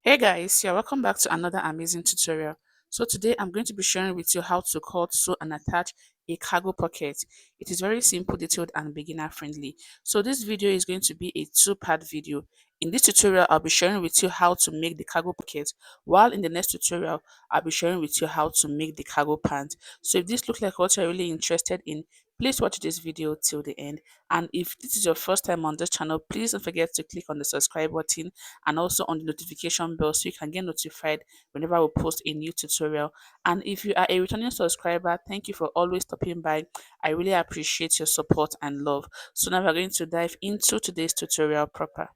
Hey guys, yeah, welcome back to another amazing tutorial. So today I'm going to be sharing with you how to cut, sew and attach a cargo pocket. It is very simple, detailed and beginner friendly. So this video is going to be a two-part video. In this tutorial, I'll be sharing with you how to make the cargo pocket, while in the next tutorial, I'll be sharing with you how to make the cargo pant. So if this looks like what you're really interested in, please watch this video till the end. And if this is your first time on this channel, please don't forget to click on the subscribe button and also on the notification bell so you can get notified whenever we post a new tutorial. And if you are a returning subscriber, thank you for always stopping by. I really appreciate your support and love. So now we're going to dive into today's tutorial proper.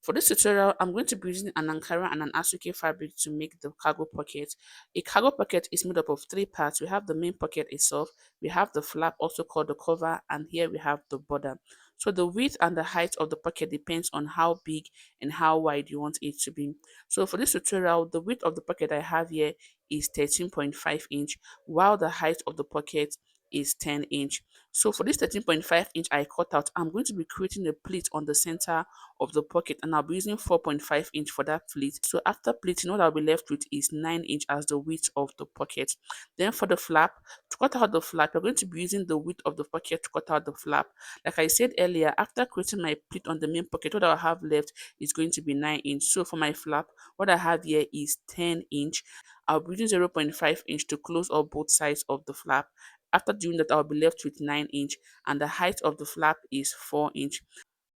For this tutorial, I'm going to be using an Ankara and an Asuke fabric to make the cargo pocket. A cargo pocket is made up of three parts. We have the main pocket itself, we have the flap, also called the cover, and here we have the border. So the width and the height of the pocket depends on how big and how wide you want it to be. So for this tutorial, the width of the pocket I have here is 13.5 inch, while the height of the pocket is 10 inch. So for this 13.5 inch I cut out, I'm going to be creating a pleat on the center of the pocket and I'll be using 4.5 inch for that pleat. So after pleating, what I'll be left with is 9 inch as the width of the pocket. Then for the flap, to cut out the flap, you're going to be using the width of the pocket to cut out the flap. Like I said earlier, after creating my pleat on the main pocket, what I'll have left is going to be 9 inch. So for my flap, what I have here is 10 inch. I'll be using 0.5 inch to close up both sides of the flap. After doing that, I'll be left with 9 inch and the height of the flap is 4 inch.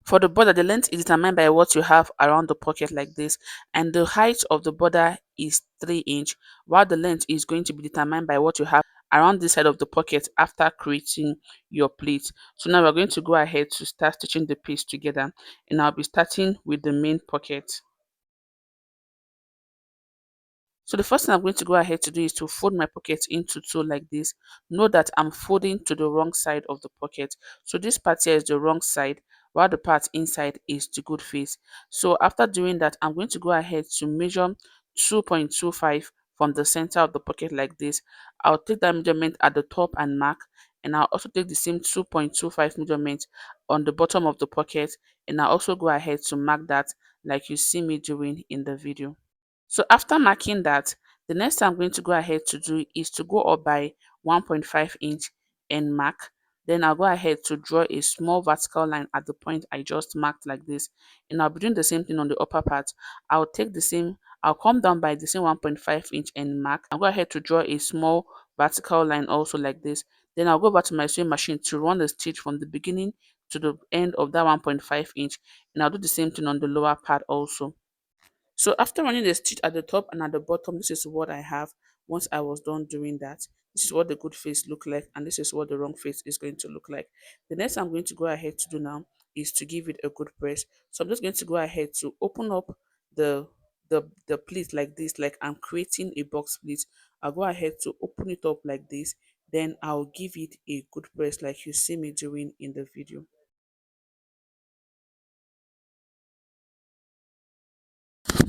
For the border, the length is determined by what you have around the pocket like this, and the height of the border is 3 inch, while the length is going to be determined by what you have around this side of the pocket after creating your pleat. So now we're going to go ahead to start stitching the piece together, and I'll be starting with the main pocket. So the first thing I'm going to go ahead to do is to fold my pocket into two like this. Note that I'm folding to the wrong side of the pocket. So this part here is the wrong side, while the part inside is the good face. So after doing that, I'm going to go ahead to measure 2.25 from the center of the pocket like this. I'll take that measurement at the top and mark, and I'll also take the same 2.25 measurement on the bottom of the pocket, and I'll also go ahead to mark that like you see me doing in the video. So after marking that, the next thing I'm going to go ahead to do is to go up by 1.5 inch and mark. Then I'll go ahead to draw a small vertical line at the point I just marked like this. And I'll be doing the same thing on the upper part. I'll come down by the same 1.5 inch and mark. I'll go ahead to draw a small vertical line also like this. Then I'll go back to my sewing machine to run the stitch from the beginning to the end of that 1.5 inch. And I'll do the same thing on the lower part also. So after running the stitch at the top and at the bottom, this is what I have once I was done doing that. This is what the good face look like, and this is what the wrong face is going to look like. The next I'm going to go ahead to do now is to give it a good press. So I'm just going to go ahead to open up the the pleat like this, like I'm creating a box pleat. I'll go ahead to open it up like this, then I'll give it a good press like you see me doing in the video.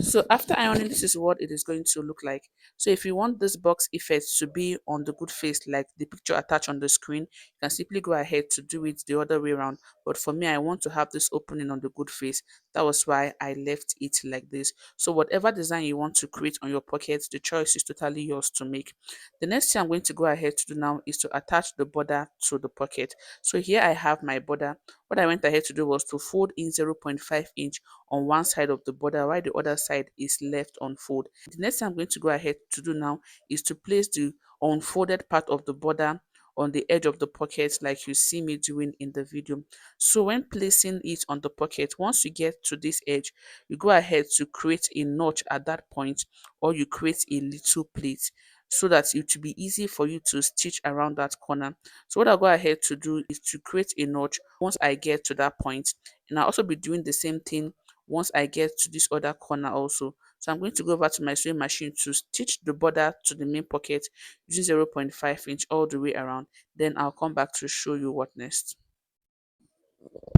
So after ironing, this is what it is going to look like. So if you want this box effect to be on the good face like the picture attached on the screen, you can simply go ahead to do it the other way around. But for me, I want to have this opening on the good face. That was why I left it like this. So whatever design you want to create on your pockets, the choice is totally yours to make. The next thing I'm going to go ahead to do now is to attach the border to the pocket. So here I have my border. What I went ahead to do was to fold in 0.5 inch on one side of the border while the other side is left unfold. The next thing I'm going to go ahead to do now is to place the unfolded part of the border on the edge of the pocket like you see me doing in the video. So when placing it on the pocket, once you get to this edge, you go ahead to create a notch at that point, or you create a little plate so that it will be easy for you to stitch around that corner. So what I'll go ahead to do is to create a notch once I get to that point, and I'll also be doing the same thing once I get to this other corner also. So I'm going to go over to my sewing machine to stitch the border to the main pocket using 0.5 inch all the way around. Then I'll come back to show you what next.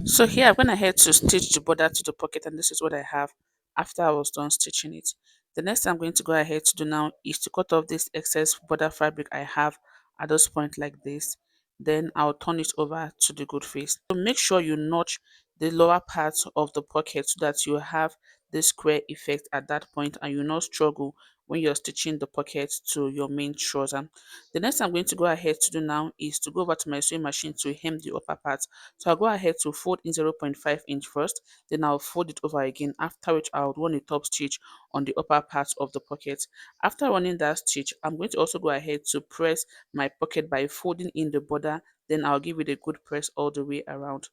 So here I've gone ahead to stitch the border to the pocket, and this is what I have after I was done stitching it. The next thing I'm going to go ahead to do now is to cut off this excess border fabric I have at this point like this. Then I'll turn it over to the good face. So make sure you notch the lower part of the pocket so that you have this square effect at that point, and you not struggle when you're stitching the pocket to your main trouser. The next thing I'm going to go ahead to do now is to go over to my sewing machine to hem the upper part. So I'll go ahead to fold in 0.5 inch first, then I'll fold it over again, after which I'll run a top stitch on the upper part of the pocket. After running that stitch, I'm going to also go ahead to press my pocket by folding in the border, then I'll give it a good press all the way around.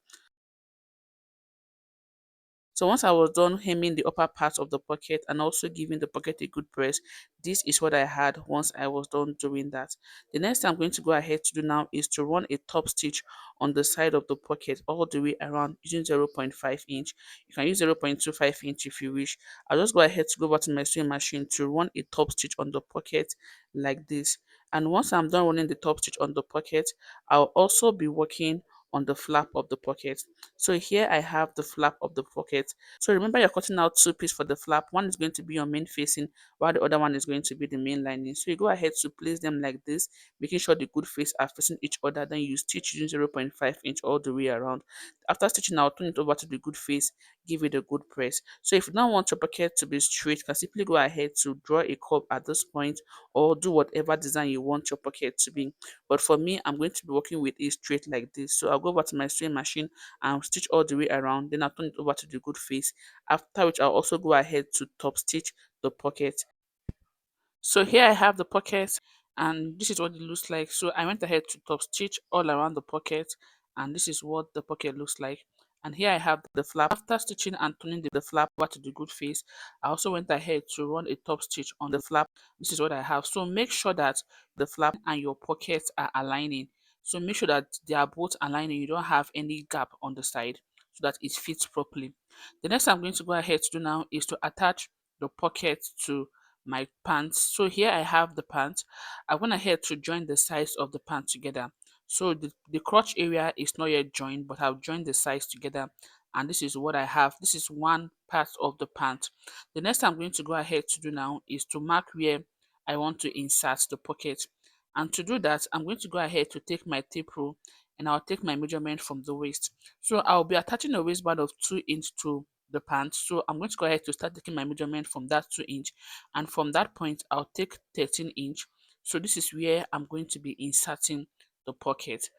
So once I was done hemming the upper part of the pocket and also giving the pocket a good press, this is what I had once I was done doing that. The next thing I'm going to go ahead to do now is to run a top stitch on the side of the pocket all the way around using 0.5 inch. You can use 0.25 inch if you wish. I'll just go ahead to go over to my sewing machine to run a top stitch on the pocket like this. And once I'm done running the top stitch on the pocket, I'll also be working on the flap of the pocket. So here I have the flap of the pocket. So remember, you're cutting out two pieces for the flap. One is going to be your main facing, while the other one is going to be the main lining. So you go ahead to place them like this, making sure the good face are facing each other. Then you stitch using 0.5 inch all the way around. After stitching, I'll turn it over to the good face, give it a good press. So if you don't want your pocket to be straight, you can simply go ahead to draw a curve at this point, or do whatever design you want your pocket to be. But for me, I'm going to be working with it straight like this. So I'll go over to my sewing machine and stitch all the way around. Then I'll turn it over to the good face. After which I'll also go ahead to top stitch the pocket. So here I have the pocket, and this is what it looks like. So I went ahead to top stitch all around the pocket, and this is what the pocket looks like. And here I have the flap. After stitching and turning the flap over to the good face, I also went ahead to run a top stitch on the flap. This is what I have. So make sure that the flap and your pockets are aligning. So make sure that they are both aligning. You don't have any gap on the side so that it fits properly. The next I'm going to go ahead to do now is to attach the pocket to my pants. So here I have the pants. I went ahead to join the sides of the pants together. So the crotch area is not yet joined, but I've joined the sides together, and this is what I have. This is one part of the pant. The next I'm going to go ahead to do now is to mark where I want to insert the pocket. And to do that, I'm going to go ahead to take my tape rule, and I'll take my measurement from the waist. So I'll be attaching a waistband of 2 inch to the pants. So I'm going to go ahead to start taking my measurement from that 2 inch, and from that point I'll take 13 inch. So this is where I'm going to be inserting the pocket.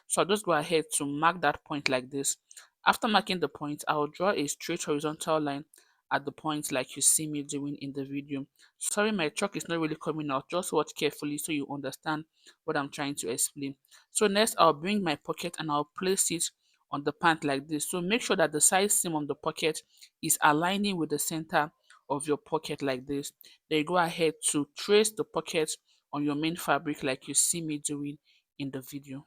So I'll just go ahead to mark that point like this. After marking the point, I'll draw a straight horizontal line at the point like you see me doing in the video. Sorry, my chalk is not really coming out. Just watch carefully so you understand what I'm trying to explain. So next, I'll bring my pocket and I'll place it on the pant like this. So make sure that the side seam on the pocket is aligning with the center of your pocket like this. Then you go ahead to trace the pocket on your main fabric like you see me doing in the video.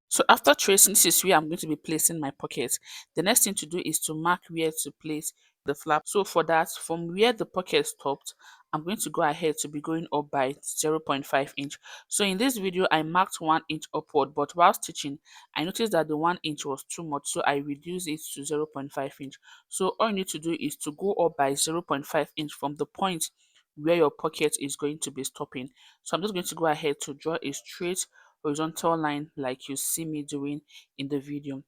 So after tracing, this is where I'm going to be placing my pocket. The next thing to do is to mark where to place the flap. So for that, from where the pocket stopped, I'm going to go ahead to be going up by 0.5 inch. So in this video, I marked 1 inch upward, but while stitching, I noticed that the 1 inch was too much, so I reduced it to 0.5 inch. So all you need to do is to go up by 0.5 inch from the point where your pocket is going to be stopping. So I'm just going to go ahead to draw a straight horizontal line like you see me doing in the video.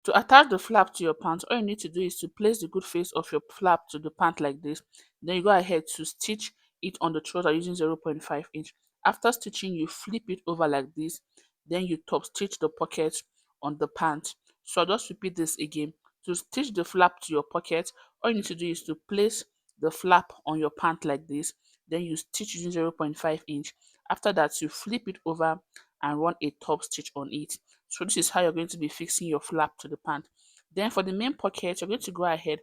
To attach the flap to your pant, all you need to do is to place the good face of your flap to the pant like this. Then you go ahead to stitch it on the trouser using 0.5 inch. After stitching, you flip it over like this. Then you top stitch the pocket on the pant. So I'll just repeat this again. To stitch the flap to your pocket, all you need to do is to place the flap on your pant like this. Then you stitch using 0.5 inch. After that, you flip it over and run a top stitch on it. So this is how you're going to be fixing your flap to the pant. Then for the main pocket, you're going to go ahead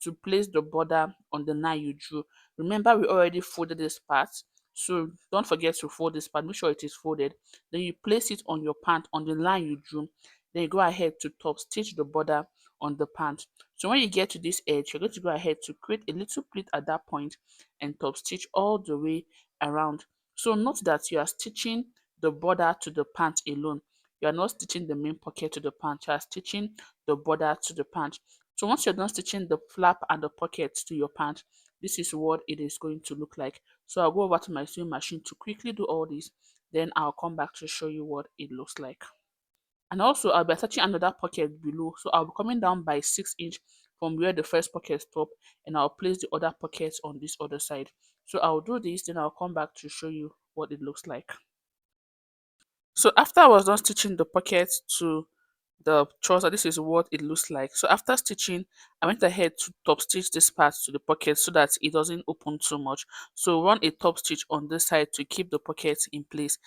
to place the border on the line you drew. Remember, we already folded this part, so don't forget to fold this part. Make sure it is folded. Then you place it on your pant on the line you drew. Then you go ahead to top stitch the border on the pant. So when you get to this edge, you're going to go ahead to create a little pleat at that point and top stitch all the way around. So note that you are stitching the border to the pant alone. You are not stitching the main pocket to the pant, you are stitching the border to the pant. So once you're done stitching the flap and the pocket to your pant, this is what it is going to look like. So I'll go over to my sewing machine to quickly do all this. Then I'll come back to show you what it looks like. And also I'll be attaching another pocket below. So I'll be coming down by 6 inch from where the first pocket stopped, and I'll place the other pockets on this other side. So I'll do this, then I'll come back to show you what it looks like. So after I was done stitching the pocket to the trouser, this is what it looks like. So after stitching, I went ahead to top stitch this part to the pocket so that it doesn't open too much. So run a top stitch on this side to keep the pocket in place.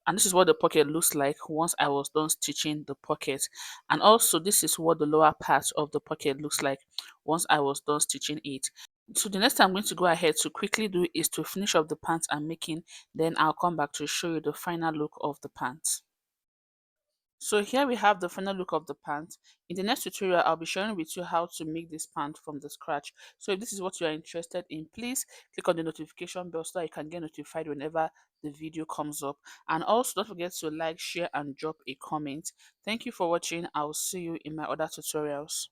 And this is what the pocket looks like once I was done stitching the pocket. And also this is what the lower part of the pocket looks like once I was done stitching it. So the next thing I'm going to go ahead to quickly do is to finish up the pants I'm making. Then I'll come back to show you the final look of the pants. So here we have the final look of the pants. In the next tutorial, I'll be sharing with you how to make this pant from the scratch. So if this is what you are interested in, please click on the notification bell so that you can get notified whenever the video comes up. And also don't forget to like, share and drop a comment. Thank you for watching. I'll see you in my other tutorials.